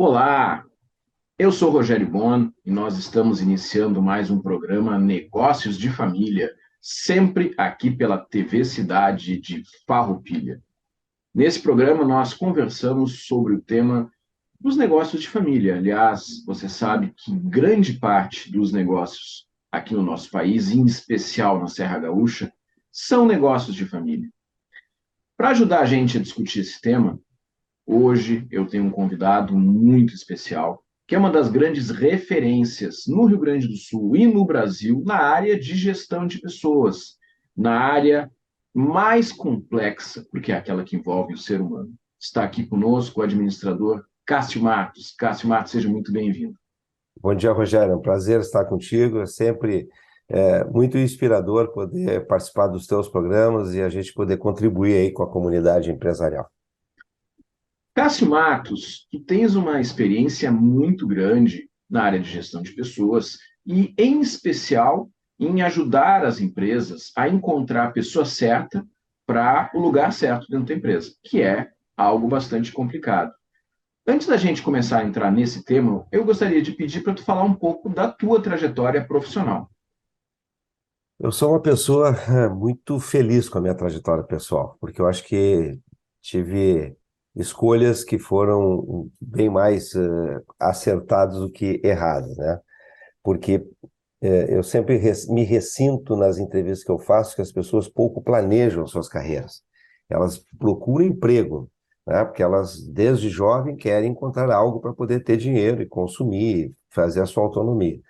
Olá, eu sou Rogério Bon e nós estamos iniciando mais um programa Negócios de Família, sempre aqui pela TV Cidade de Farroupilha. Nesse programa nós conversamos sobre o tema dos negócios de família. Aliás, você sabe que grande parte dos negócios aqui no nosso país, em especial na Serra Gaúcha, são negócios de família. Para ajudar a gente a discutir esse tema, hoje eu tenho um convidado muito especial, que é uma das grandes referências no Rio Grande do Sul e no Brasil na área de gestão de pessoas, na área mais complexa, porque é aquela que envolve o ser humano. Está aqui conosco o administrador Cássio Matos. Cássio Matos, seja muito bem-vindo. Bom dia, Rogério. É um prazer estar contigo. É sempre muito inspirador poder participar dos teus programas e a gente poder contribuir aí com a comunidade empresarial. Cássio Matos, tu tens uma experiência muito grande na área de gestão de pessoas e, em especial, em ajudar as empresas a encontrar a pessoa certa para o lugar certo dentro da empresa, que é algo bastante complicado. Antes da gente começar a entrar nesse tema, eu gostaria de pedir para tu falar um pouco da tua trajetória profissional. Eu sou uma pessoa muito feliz com a minha trajetória pessoal, porque eu acho que tive escolhas que foram bem mais acertadas do que erradas, né? Porque eu sempre me ressinto nas entrevistas que eu faço que as pessoas pouco planejam suas carreiras. Elas procuram emprego, né? Porque elas, desde jovem, querem encontrar algo para poder ter dinheiro e consumir, fazer a sua autonomia.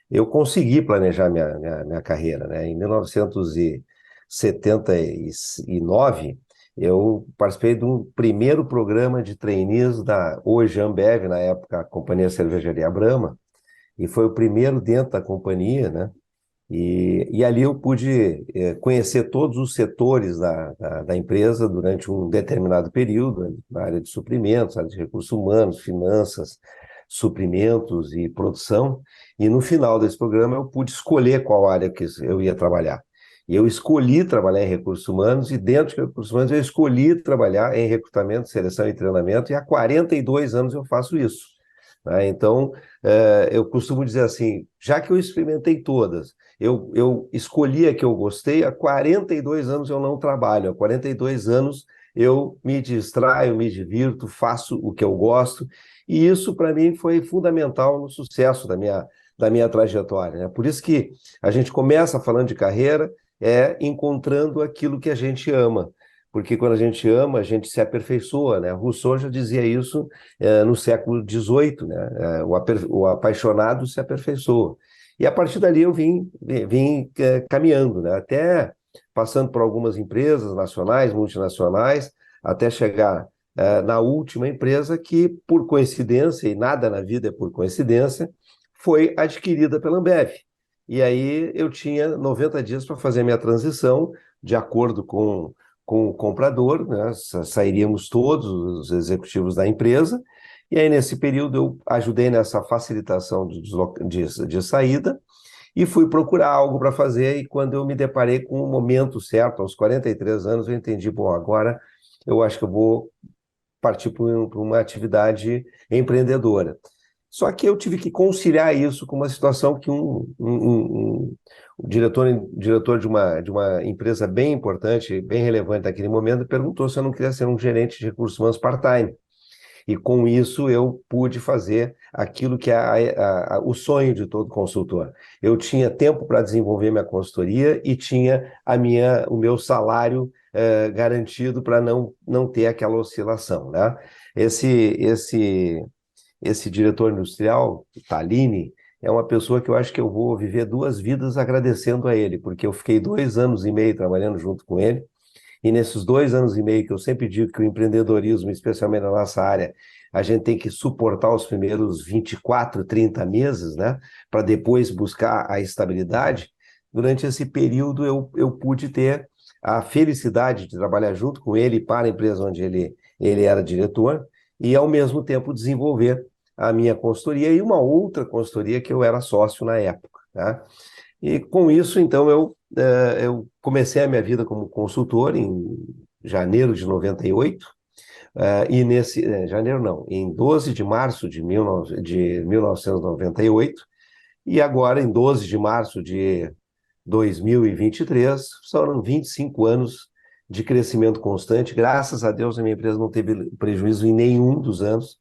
Eu consegui planejar minha carreira, né? Em 1979, eu participei de um primeiro programa de trainees da hoje Ambev, na época a Companhia Cervejaria Brahma, e foi o primeiro dentro da companhia, né? E ali eu pude conhecer todos os setores da empresa durante um determinado período, né, na área de suprimentos, área de recursos humanos, finanças, suprimentos e produção. E no final desse programa eu pude escolher qual área que eu ia trabalhar. E eu escolhi trabalhar em recursos humanos, e dentro de recursos humanos eu escolhi trabalhar em recrutamento, seleção e treinamento, e há 42 anos eu faço isso. Né? Então, eu costumo dizer assim, já que eu experimentei todas, eu escolhi a que eu gostei, há 42 anos eu não trabalho, há 42 anos eu me distraio, me divirto, faço o que eu gosto, e isso para mim foi fundamental no sucesso da minha trajetória, né? Por isso que a gente começa falando de carreira, encontrando aquilo que a gente ama, porque quando a gente ama, a gente se aperfeiçoa, né? Rousseau já dizia isso no século XVIII, né? O apaixonado se aperfeiçoa. E a partir dali eu vim caminhando, né? Até passando por algumas empresas nacionais, multinacionais, até chegar na última empresa que, por coincidência, e nada na vida é por coincidência, foi adquirida pela Ambev. E aí eu tinha 90 dias para fazer a minha transição, de acordo com o comprador, né? Sairíamos todos os executivos da empresa, e aí nesse período eu ajudei nessa facilitação de saída e fui procurar algo para fazer, e quando eu me deparei com o momento certo, aos 43 anos, eu entendi, bom, agora eu acho que eu vou partir para uma atividade empreendedora. Só que eu tive que conciliar isso com uma situação que um diretor de uma empresa bem importante, bem relevante naquele momento, perguntou se eu não queria ser um gerente de recursos humanos part-time. E com isso eu pude fazer aquilo que é o sonho de todo consultor. Eu tinha tempo para desenvolver minha consultoria e tinha o meu salário garantido para não ter aquela oscilação, né? Esse diretor industrial, Tallini, é uma pessoa que eu acho que eu vou viver duas vidas agradecendo a ele, porque eu fiquei 2 anos e meio trabalhando junto com ele, e nesses 2 anos e meio que eu sempre digo que o empreendedorismo, especialmente na nossa área, a gente tem que suportar os primeiros 24, 30 meses, né, para depois buscar a estabilidade. Durante esse período eu pude ter a felicidade de trabalhar junto com ele para a empresa onde ele era diretor, e ao mesmo tempo desenvolver a minha consultoria e uma outra consultoria que eu era sócio na época, tá? E com isso, então, eu comecei a minha vida como consultor em janeiro de 98, E nesse, janeiro não, em 12 de março de 1998, e agora em 12 de março de 2023, foram 25 anos de crescimento constante. Graças a Deus, a minha empresa não teve prejuízo em nenhum dos anos.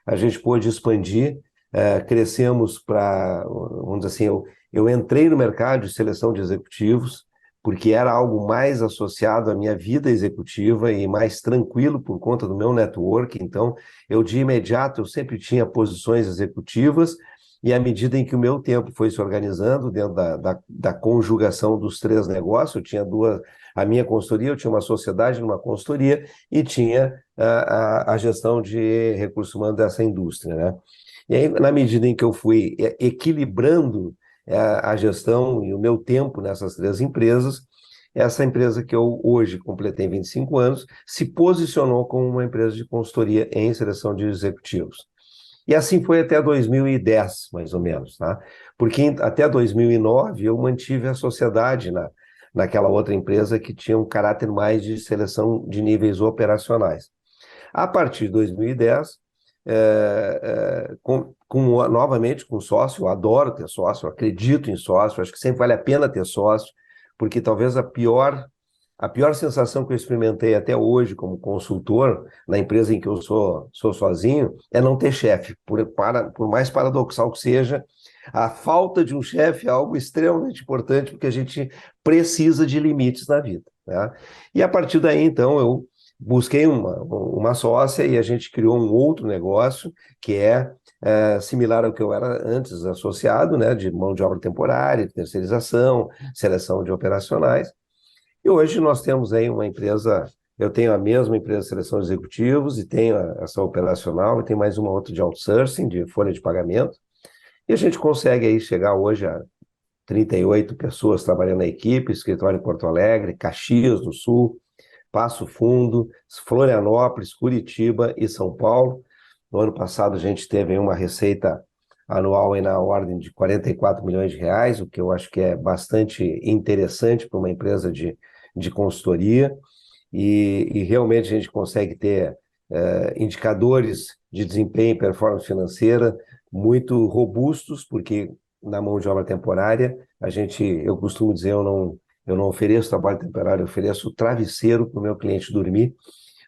A gente pôde expandir, crescemos para, vamos dizer assim, eu entrei no mercado de seleção de executivos, porque era algo mais associado à minha vida executiva e mais tranquilo por conta do meu network. Então, de imediato, eu sempre tinha posições executivas, e à medida em que o meu tempo foi se organizando dentro da conjugação dos três negócios, eu tinha a minha consultoria, eu tinha uma sociedade numa consultoria e tinha a gestão de recursos humanos dessa indústria, né? E aí, na medida em que eu fui equilibrando a gestão e o meu tempo nessas três empresas, essa empresa que eu hoje completei 25 anos, se posicionou como uma empresa de consultoria em seleção de executivos. E assim foi até 2010, mais ou menos, tá? Porque até 2009 eu mantive a sociedade naquela outra empresa que tinha um caráter mais de seleção de níveis operacionais. A partir de 2010, novamente com sócio, eu adoro ter sócio, eu acredito em sócio, acho que sempre vale a pena ter sócio, porque talvez a pior sensação que eu experimentei até hoje como consultor na empresa em que eu sou sozinho é não ter chefe. Por mais paradoxal que seja, a falta de um chefe é algo extremamente importante, porque a gente precisa de limites na vida, né? E a partir daí, então, eu busquei uma sócia e a gente criou um outro negócio que é similar ao que eu era antes associado, né, de mão de obra temporária, de terceirização, seleção de operacionais. E hoje nós temos aí uma empresa, eu tenho a mesma empresa de seleção de executivos e tenho essa operacional e tem mais uma outra de outsourcing, de folha de pagamento. E a gente consegue aí chegar hoje a 38 pessoas trabalhando na equipe, escritório em Porto Alegre, Caxias do Sul, Passo Fundo, Florianópolis, Curitiba e São Paulo. No ano passado a gente teve uma receita anual aí na ordem de 44 milhões de reais, o que eu acho que é bastante interessante para uma empresa de consultoria, e realmente a gente consegue ter indicadores de desempenho e performance financeira muito robustos, porque na mão de obra temporária, eu costumo dizer, eu não ofereço trabalho temporário, eu ofereço travesseiro para o meu cliente dormir,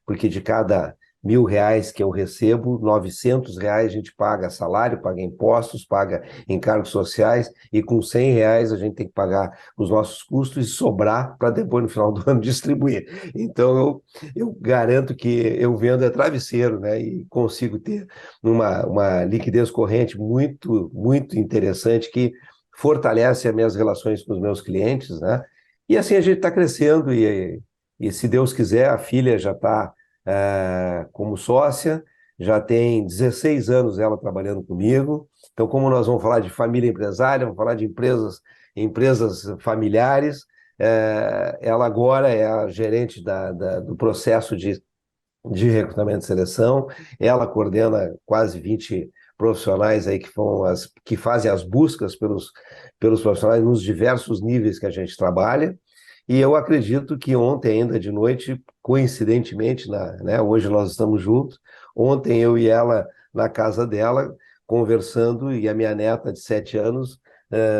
porque de cada R$ 1.000 que eu recebo, R$ 900 a gente paga salário, paga impostos, paga encargos sociais, e com R$ 100 a gente tem que pagar os nossos custos e sobrar para depois, no final do ano, distribuir. Então, eu garanto que eu vendo travesseiro, né, e consigo ter uma liquidez corrente muito, muito interessante, que fortalece as minhas relações com os meus clientes, né? E assim a gente está crescendo e, se Deus quiser, a filha já está como sócia, já tem 16 anos ela trabalhando comigo. Então, como nós vamos falar de família empresária, vamos falar de empresas familiares, ela agora é a gerente do processo de recrutamento e seleção, ela coordena quase 20 profissionais aí que fazem as buscas pelos profissionais nos diversos níveis que a gente trabalha. E eu acredito que ontem, ainda de noite, coincidentemente, né, hoje nós estamos juntos, ontem eu e ela na casa dela, conversando, e a minha neta de 7 anos,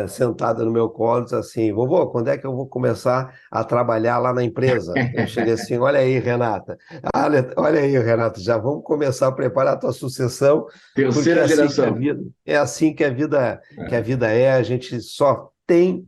sentada no meu colo, diz assim: vovô, quando é que eu vou começar a trabalhar lá na empresa? Eu cheguei assim: olha aí, Renata, olha aí, Renata, já vamos começar a preparar a tua sucessão, porque Terceira geração. é assim que a vida é, a gente só tem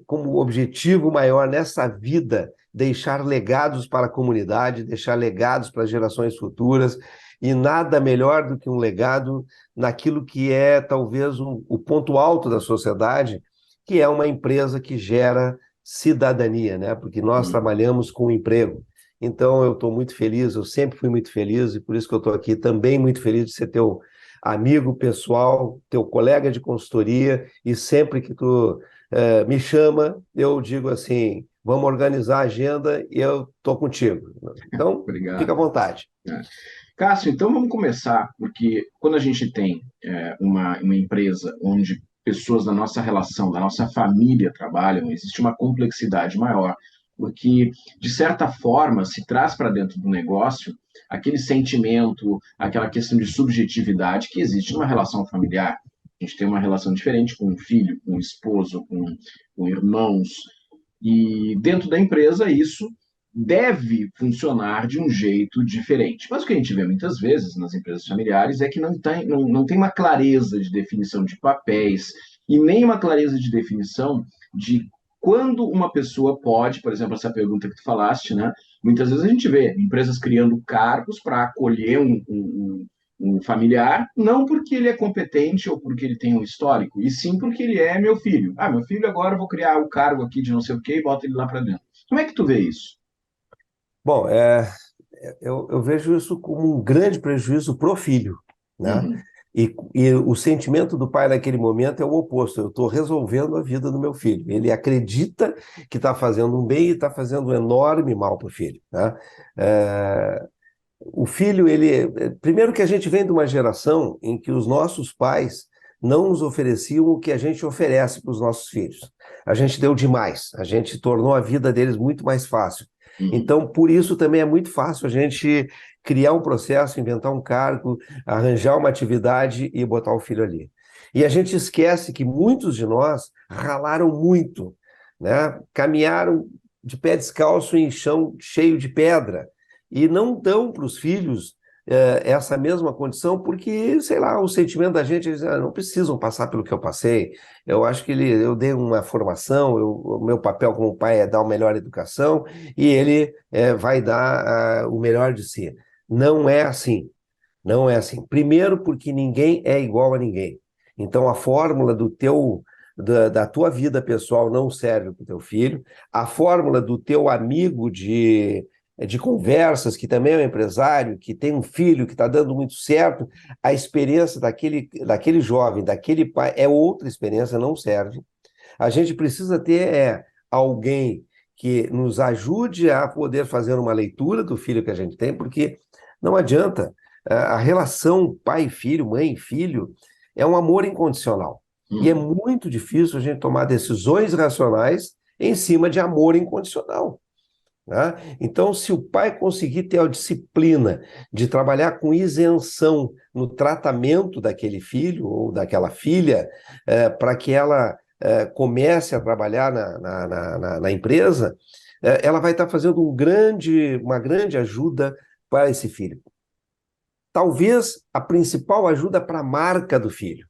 como objetivo maior nessa vida deixar legados para a comunidade, deixar legados para as gerações futuras, e nada melhor do que um legado naquilo que é talvez o ponto alto da sociedade, que é uma empresa que gera cidadania, né? Porque nós trabalhamos com emprego. Então, eu estou muito feliz, eu sempre fui muito feliz, e por isso que eu estou aqui também muito feliz de ser teu amigo pessoal, teu colega de consultoria, e sempre que tu me chama, eu digo assim: vamos organizar a agenda e eu estou contigo. Então, fica à Obrigado. vontade. Cássio, então vamos começar, porque quando a gente tem uma empresa onde pessoas da nossa relação, da nossa família trabalham, existe uma complexidade maior, porque, de certa forma, se traz para dentro do negócio aquele sentimento, aquela questão de subjetividade que existe numa relação familiar. A gente tem uma relação diferente com um filho, com um esposo, com irmãos, e dentro da empresa isso deve funcionar de um jeito diferente. Mas o que a gente vê muitas vezes nas empresas familiares é que não tem uma clareza de definição de papéis e nem uma clareza de definição de quando uma pessoa pode, por exemplo, essa pergunta que tu falaste, né? Muitas vezes a gente vê empresas criando cargos para acolher um familiar, não porque ele é competente ou porque ele tem um histórico, e sim porque ele é meu filho. Ah, meu filho, agora eu vou criar o cargo aqui de não sei o quê e bota ele lá para dentro. Como é que tu vê isso? Bom, eu vejo isso como um grande prejuízo para o filho, né? Uhum. E o sentimento do pai naquele momento é o oposto. Eu estou resolvendo a vida do meu filho. Ele acredita que está fazendo um bem e está fazendo um enorme mal para o filho, né? É, o filho, primeiro que a gente vem de uma geração em que os nossos pais não nos ofereciam o que a gente oferece para os nossos filhos. A gente deu demais, a gente tornou a vida deles muito mais fácil. Uhum. Então, por isso também é muito fácil a gente criar um processo, inventar um cargo, arranjar uma atividade e botar o filho ali. E a gente esquece que muitos de nós ralaram muito, né? Caminharam de pé descalço em chão cheio de pedra e não dão para os filhos essa mesma condição, porque, sei lá, o sentimento da gente, eles não precisam passar pelo que eu passei. Eu acho que eu dei uma formação, o meu papel como pai é dar uma melhor educação e ele vai dar o melhor de si. Não é assim. Não é assim. Primeiro, porque ninguém é igual a ninguém. Então, a fórmula da tua vida pessoal não serve para o teu filho, a fórmula do teu amigo de conversas, que também é um empresário, que tem um filho que está dando muito certo, a experiência daquele jovem, daquele pai, é outra experiência, não serve. A gente precisa ter alguém que nos ajude a poder fazer uma leitura do filho que a gente tem, porque não adianta. A relação pai e filho, mãe e filho, é um amor incondicional. E é Uhum. muito difícil a gente tomar decisões racionais em cima de amor incondicional, né? Então, se o pai conseguir ter a disciplina de trabalhar com isenção no tratamento daquele filho ou daquela filha, para que ela comece a trabalhar na empresa, ela vai estar fazendo uma grande ajuda para esse filho. Talvez a principal ajuda para a marca do filho.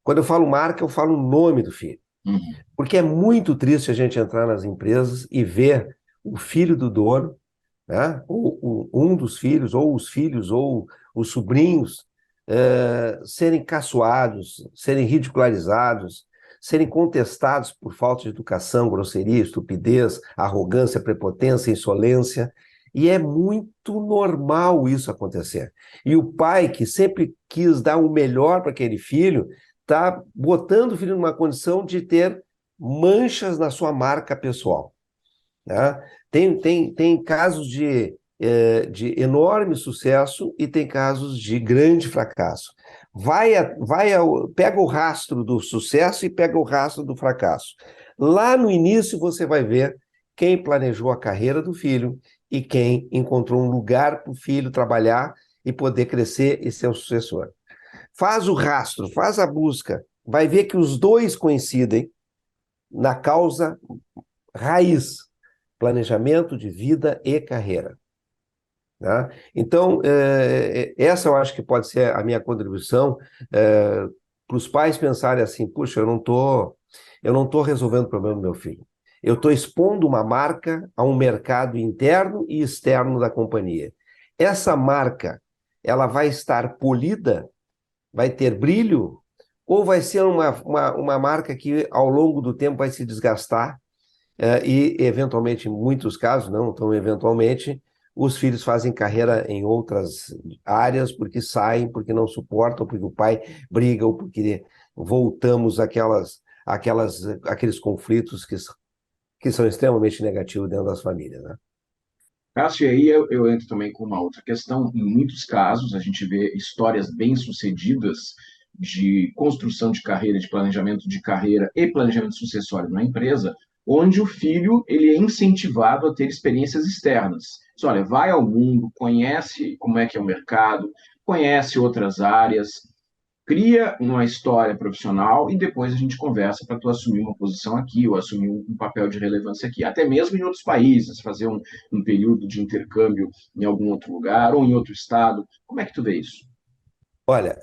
Quando eu falo marca, eu falo o nome do filho. Uhum. Porque é muito triste a gente entrar nas empresas e ver o filho do dono, né? Ou um dos filhos, ou os filhos, ou os sobrinhos, serem caçoados, serem ridicularizados, serem contestados por falta de educação, grosseria, estupidez, arrogância, prepotência, insolência. E é muito normal isso acontecer. E o pai, que sempre quis dar o melhor para aquele filho, está botando o filho numa condição de ter manchas na sua marca pessoal, né? Tem casos de enorme sucesso e tem casos de grande fracasso. Pega o rastro do sucesso e pega o rastro do fracasso. Lá no início você vai ver quem planejou a carreira do filho e quem encontrou um lugar para o filho trabalhar e poder crescer e ser o sucessor. Faz o rastro, faz a busca, vai ver que os dois coincidem na causa raiz, planejamento de vida e carreira, né? Então, essa eu acho que pode ser a minha contribuição para os pais pensarem assim, puxa, eu não tô resolvendo o problema do meu filho. Eu estou expondo uma marca a um mercado interno e externo da companhia. Essa marca, ela vai estar polida, vai ter brilho, ou vai ser uma marca que ao longo do tempo vai se desgastar e, eventualmente, em muitos casos, não tão eventualmente, os filhos fazem carreira em outras áreas porque saem, porque não suportam, porque o pai briga ou porque voltamos àqueles conflitos que são extremamente negativos dentro das famílias, né? Cássio, e aí eu entro também com uma outra questão. Em muitos casos, a gente vê histórias bem-sucedidas de construção de carreira, de planejamento de carreira e planejamento sucessório na empresa, onde o filho ele é incentivado a ter experiências externas. Diz, olha, vai ao mundo, conhece como é que é o mercado, conhece outras áreas, cria uma história profissional e depois a gente conversa para tu assumir uma posição aqui ou assumir um papel de relevância aqui, até mesmo em outros países, fazer um período de intercâmbio em algum outro lugar ou em outro estado. Como é que tu vê isso? Olha,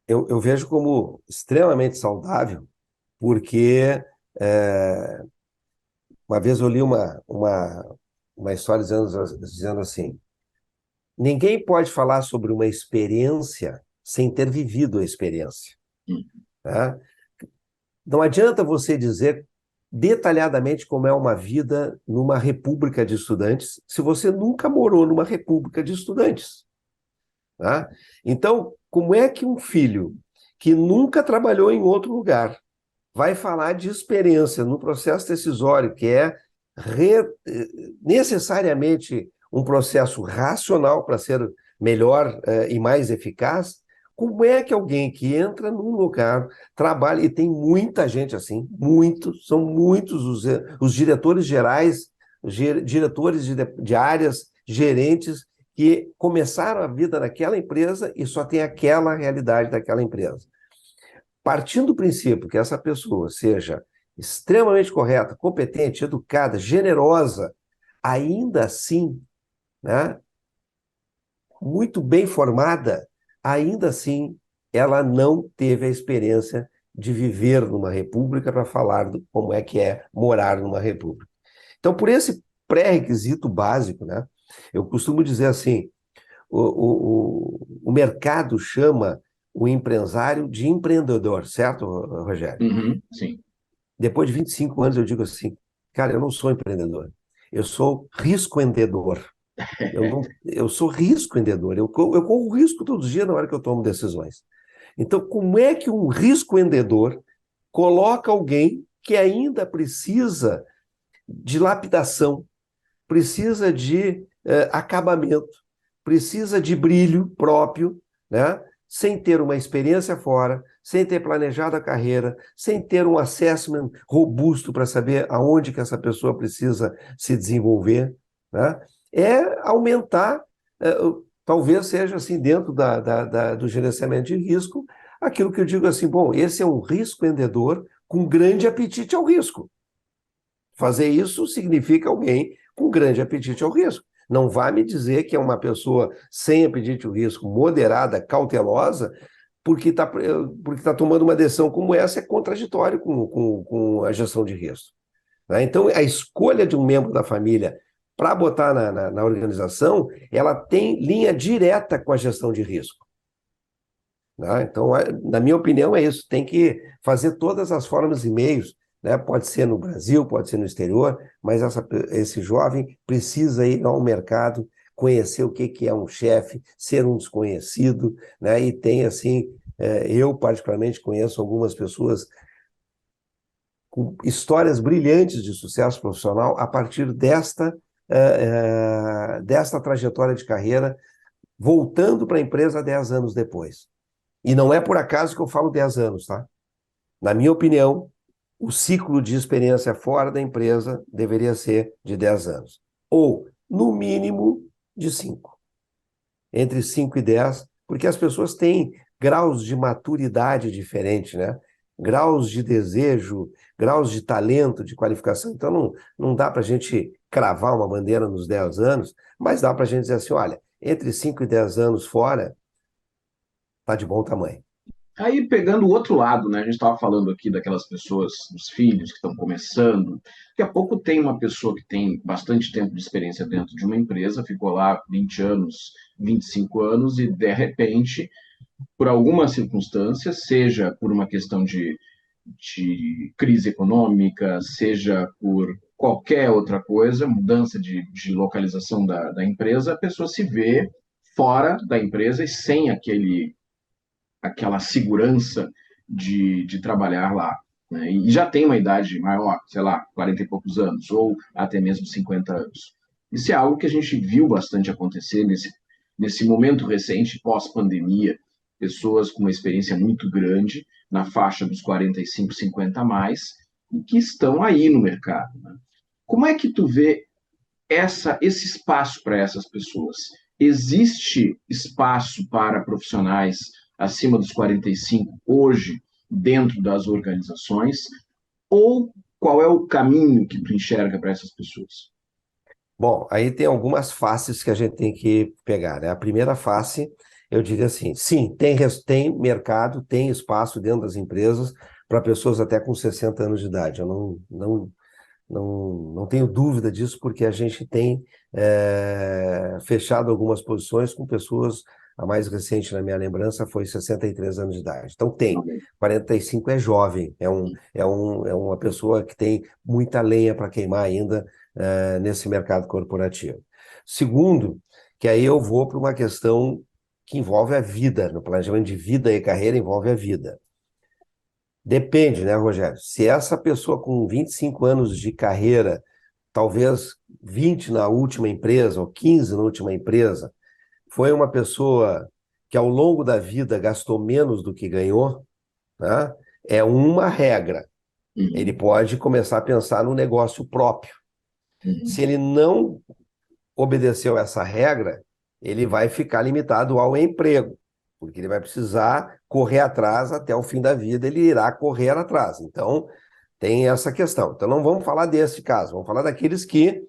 eu vejo como extremamente saudável, porque é, uma vez eu li uma história dizendo assim: ninguém pode falar sobre uma experiência sem ter vivido a experiência. Hum. Tá? Não adianta você dizer detalhadamente como é uma vida numa república de estudantes se você nunca morou numa república de estudantes. Tá? Então, como é que um filho que nunca trabalhou em outro lugar vai falar de experiência no processo decisório, que é necessariamente um processo racional para ser melhor e mais eficaz? Como é que alguém que entra num lugar, trabalha, e tem muita gente assim, muitos, são muitos os diretores gerais, diretores de áreas, gerentes, que começaram a vida naquela empresa e só tem aquela realidade daquela empresa. Partindo do princípio que essa pessoa seja extremamente correta, competente, educada, generosa, ainda assim, né, muito bem formada, ainda assim, ela não teve a experiência de viver numa república para falar como é que é morar numa república. Então, por esse pré-requisito básico, né, eu costumo dizer assim, o mercado chama o empresário de empreendedor, certo, Rogério? Uhum, sim. Depois de 25 anos, eu digo assim, cara, eu não sou empreendedor, eu sou risco-vendedor. Eu sou risco-vendedor, eu corro risco todos os dias na hora que eu tomo decisões. Então, como é que um risco-vendedor coloca alguém que ainda precisa de lapidação, precisa de acabamento, precisa de brilho próprio, né? Sem ter uma experiência fora, sem ter planejado a carreira, sem ter um assessment robusto para saber aonde que essa pessoa precisa se desenvolver, né? É aumentar, talvez seja assim, dentro do gerenciamento de risco, aquilo que eu digo assim, bom, esse é um risco vendedor com grande apetite ao risco. Fazer isso significa alguém com grande apetite ao risco. Não vai me dizer que é uma pessoa sem apetite ao risco, moderada, cautelosa, porque tá tomando uma decisão como essa é contraditório com a gestão de risco. Né? Então, a escolha de um membro da família para botar na organização, ela tem linha direta com a gestão de risco. Né? Então, na minha opinião, é isso. Tem que fazer todas as formas e meios, né? Pode ser no Brasil, pode ser no exterior, mas esse jovem precisa ir ao mercado, conhecer o que é um chefe, ser um desconhecido, né? E tem, assim, eu particularmente conheço algumas pessoas com histórias brilhantes de sucesso profissional a partir desta trajetória de carreira, voltando para a empresa 10 anos depois. E não é por acaso que eu falo 10 anos, tá? Na minha opinião, o ciclo de experiência fora da empresa deveria ser de 10 anos. Ou, no mínimo, de 5. Entre 5 e 10, porque as pessoas têm graus de maturidade diferentes, né? Graus de desejo, graus de talento, de qualificação. Então, não dá para a gente cravar uma bandeira nos 10 anos, mas dá para a gente dizer assim, olha, entre 5 e 10 anos fora, está de bom tamanho. Aí, pegando o outro lado, né? A gente estava falando aqui daquelas pessoas, dos filhos que estão começando. Daqui a pouco tem uma pessoa que tem bastante tempo de experiência dentro de uma empresa, ficou lá 20 anos, 25 anos, e de repente, por alguma circunstância, seja por uma questão de crise econômica, seja por qualquer outra coisa, mudança de localização da empresa, a pessoa se vê fora da empresa e sem aquela segurança de trabalhar lá. Né? E já tem uma idade maior, sei lá, 40 e poucos anos, ou até mesmo 50 anos. Isso é algo que a gente viu bastante acontecer nesse momento recente, pós-pandemia, pessoas com uma experiência muito grande, na faixa dos 45, 50 a mais, e que estão aí no mercado, né? Como é que tu vê esse espaço para essas pessoas? Existe espaço para profissionais acima dos 45 hoje dentro das organizações? Ou qual é o caminho que tu enxerga para essas pessoas? Bom, aí tem algumas faces que a gente tem que pegar, né? A primeira face, eu diria assim, sim, tem mercado, tem espaço dentro das empresas para pessoas até com 60 anos de idade. Eu não tenho dúvida disso, porque a gente tem fechado algumas posições com pessoas, a mais recente na minha lembrança foi 63 anos de idade. Então tem, 45 é jovem, é uma pessoa que tem muita lenha para queimar ainda nesse mercado corporativo. Segundo, que aí eu vou para uma questão que envolve a vida, no planejamento de vida e carreira envolve a vida. Depende, né, Rogério? Se essa pessoa com 25 anos de carreira, talvez 20 na última empresa ou 15 na última empresa, foi uma pessoa que ao longo da vida gastou menos do que ganhou, né? É uma regra. Ele Uhum, pode começar a pensar no negócio próprio. Se uhum, ele não obedeceu essa regra, ele vai ficar limitado ao emprego, porque ele vai precisar correr atrás até o fim da vida, ele irá correr atrás. Então, tem essa questão. Então, não vamos falar desse caso, vamos falar daqueles que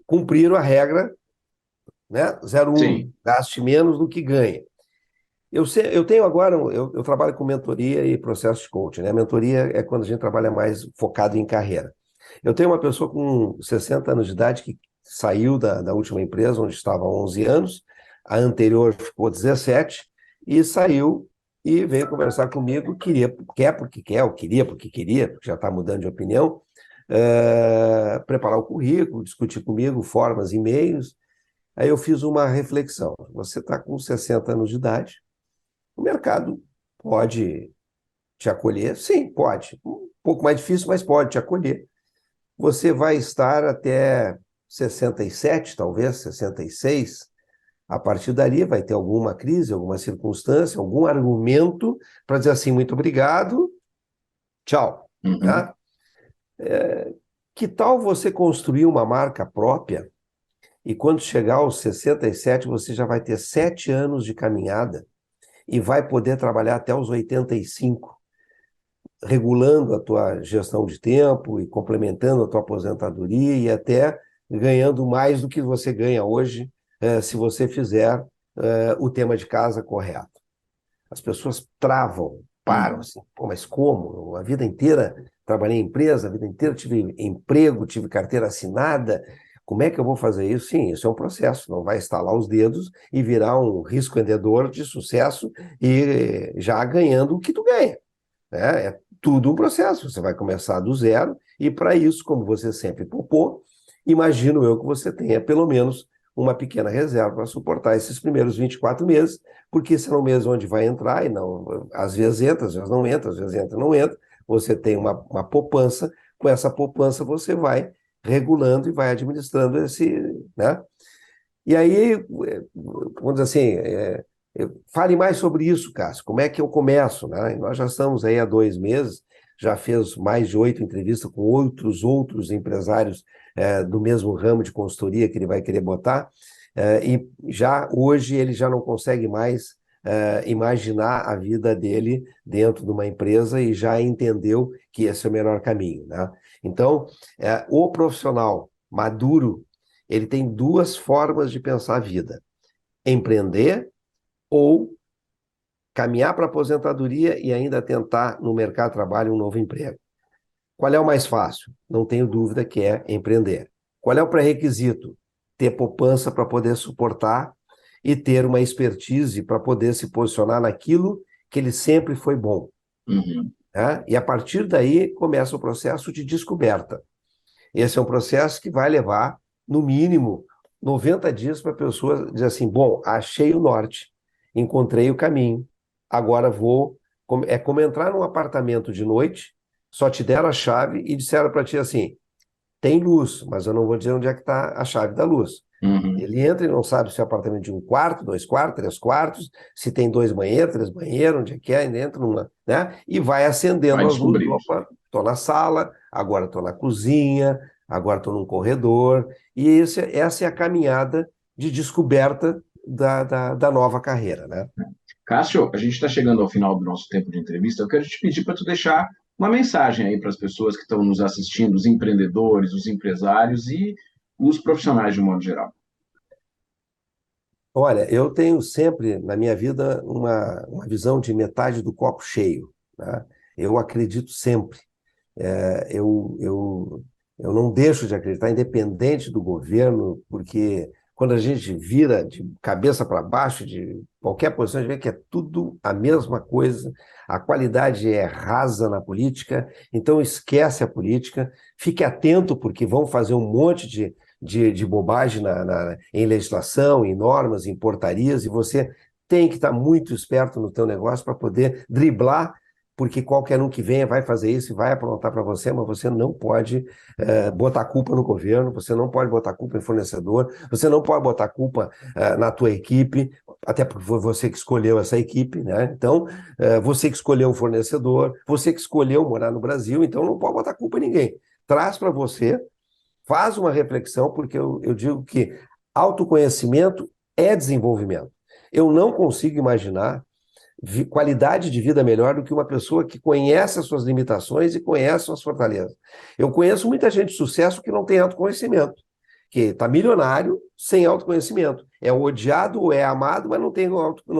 cumpriram a regra, né? 0,1, sim. gaste menos do que ganha. Eu tenho agora, eu trabalho com mentoria e processo de coaching, né? Mentoria é quando a gente trabalha mais focado em carreira. Eu tenho uma pessoa com 60 anos de idade que saiu da última empresa, onde estava há 11 anos, a anterior ficou 17, e saiu e veio conversar comigo, quer porque quer, ou queria porque queria, porque já está mudando de opinião, preparar o currículo, discutir comigo formas e meios. Aí eu fiz uma reflexão. Você está com 60 anos de idade, o mercado pode te acolher? Sim, pode. Um pouco mais difícil, mas pode te acolher. Você vai estar até 67, talvez, 66. A partir dali vai ter alguma crise, alguma circunstância, algum argumento para dizer assim, muito obrigado, tchau. Uhum, Tá? Que tal você construir uma marca própria e quando chegar aos 67 você já vai ter 7 anos de caminhada e vai poder trabalhar até os 85, regulando a tua gestão de tempo e complementando a tua aposentadoria e até ganhando mais do que você ganha hoje, se você fizer o tema de casa correto. As pessoas travam, param uhum. assim, pô, mas como? A vida inteira trabalhei em empresa, a vida inteira tive emprego, tive carteira assinada, como é que eu vou fazer isso? Sim, isso é um processo, não vai estalar os dedos e virar um risco vendedor de sucesso e já ganhando o que tu ganha, né? É tudo um processo, você vai começar do zero e para isso, como você sempre poupou, imagino eu que você tenha pelo menos uma pequena reserva para suportar esses primeiros 24 meses, porque esse é um mês onde vai entrar e não, às vezes entra, às vezes não entra, às vezes entra, não entra, você tem uma poupança, com essa poupança você vai regulando e vai administrando esse, né? E aí, vamos dizer assim, fale mais sobre isso, Cássio. Como é que eu começo, né? Nós já estamos aí há 2 meses, já fez mais de 8 entrevistas com outros empresários do mesmo ramo de consultoria que ele vai querer botar, e já hoje ele já não consegue mais imaginar a vida dele dentro de uma empresa e já entendeu que esse é o melhor caminho, né? Então, o profissional maduro ele tem duas formas de pensar a vida: empreender ou caminhar para a aposentadoria e ainda tentar no mercado de trabalho um novo emprego. Qual é o mais fácil? Não tenho dúvida que é empreender. Qual é o pré-requisito? Ter poupança para poder suportar e ter uma expertise para poder se posicionar naquilo que ele sempre foi bom. Uhum. Né? E a partir daí começa o processo de descoberta. Esse é um processo que vai levar, no mínimo, 90 dias para a pessoa dizer assim, bom, achei o norte, encontrei o caminho, agora vou... É como entrar num apartamento de noite, só te deram a chave e disseram para ti assim, tem luz, mas eu não vou dizer onde é que está a chave da luz. Uhum. Ele entra e não sabe se é um apartamento de 1 quarto, 2 quartos, 3 quartos, se tem 2 banheiros, 3 banheiros, onde é que é, ele entra numa, né? E vai acendendo Vai as luzes, descobrir. opa, estou na sala, agora estou na cozinha, agora estou num corredor, e essa é a caminhada de descoberta da nova carreira, né? Cássio, a gente está chegando ao final do nosso tempo de entrevista. Eu quero te pedir para tu deixar uma mensagem aí para as pessoas que estão nos assistindo, os empreendedores, os empresários e os profissionais de um modo geral. Olha, eu tenho sempre na minha vida uma visão de metade do copo cheio, né? Eu acredito sempre. É, eu não deixo de acreditar, independente do governo, porque quando a gente vira de cabeça para baixo, de qualquer posição, a gente vê que é tudo a mesma coisa, a qualidade é rasa na política, então esquece a política, fique atento, porque vão fazer um monte de bobagem em legislação, em normas, em portarias, e você tem que estar muito esperto no teu negócio para poder driblar, porque qualquer um que venha vai fazer isso e vai aprontar para você, mas você não pode botar culpa no governo, você não pode botar culpa em fornecedor, você não pode botar culpa na tua equipe, até porque foi você que escolheu essa equipe, né? Então, você que escolheu o fornecedor, você que escolheu morar no Brasil, então não pode botar culpa em ninguém. Traz para você, faz uma reflexão, porque eu digo que autoconhecimento é desenvolvimento. Eu não consigo imaginar qualidade de vida melhor do que uma pessoa que conhece as suas limitações e conhece as suas fortalezas. Eu conheço muita gente de sucesso que não tem autoconhecimento, que está milionário sem autoconhecimento. É odiado ou é amado, mas não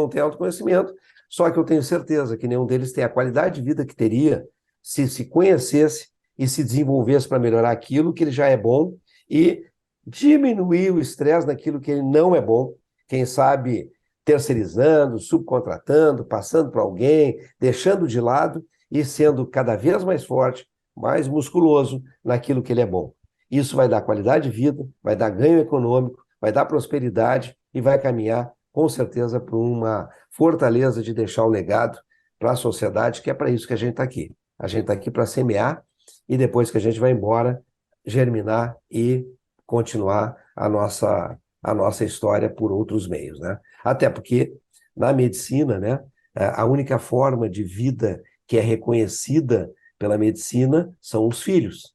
tem autoconhecimento. Só que eu tenho certeza que nenhum deles tem a qualidade de vida que teria se conhecesse e se desenvolvesse para melhorar aquilo que ele já é bom e diminuir o estresse naquilo que ele não é bom. Quem sabe terceirizando, subcontratando, passando para alguém, deixando de lado e sendo cada vez mais forte, mais musculoso naquilo que ele é bom. Isso vai dar qualidade de vida, vai dar ganho econômico, vai dar prosperidade e vai caminhar, com certeza, para uma fortaleza de deixar o legado para a sociedade, que é para isso que a gente está aqui. A gente está aqui para semear e depois que a gente vai embora, germinar e continuar a nossa história por outros meios, né? Até porque na medicina, né, a única forma de vida que é reconhecida pela medicina são os filhos,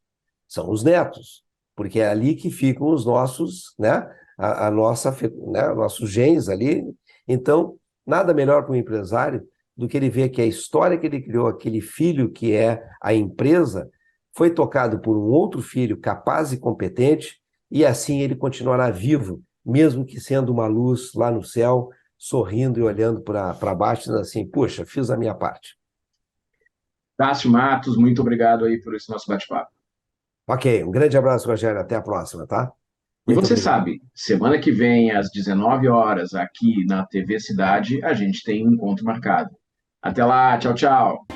são os netos, porque é ali que ficam os nossos, né, a nossa, né, nossos genes ali. Então, nada melhor para um empresário do que ele ver que a história que ele criou, aquele filho que é a empresa, foi tocado por um outro filho capaz e competente, e assim ele continuará vivo, mesmo que sendo uma luz lá no céu, sorrindo e olhando para baixo, dizendo assim, puxa, fiz a minha parte. Cássio Matos, muito obrigado aí por esse nosso bate-papo. Ok, um grande abraço, Rogério, até a próxima, tá? E Muito você obrigado. sabe, semana que vem, às 19 horas, aqui na TV Cidade, a gente tem um encontro marcado. Até lá, tchau, tchau.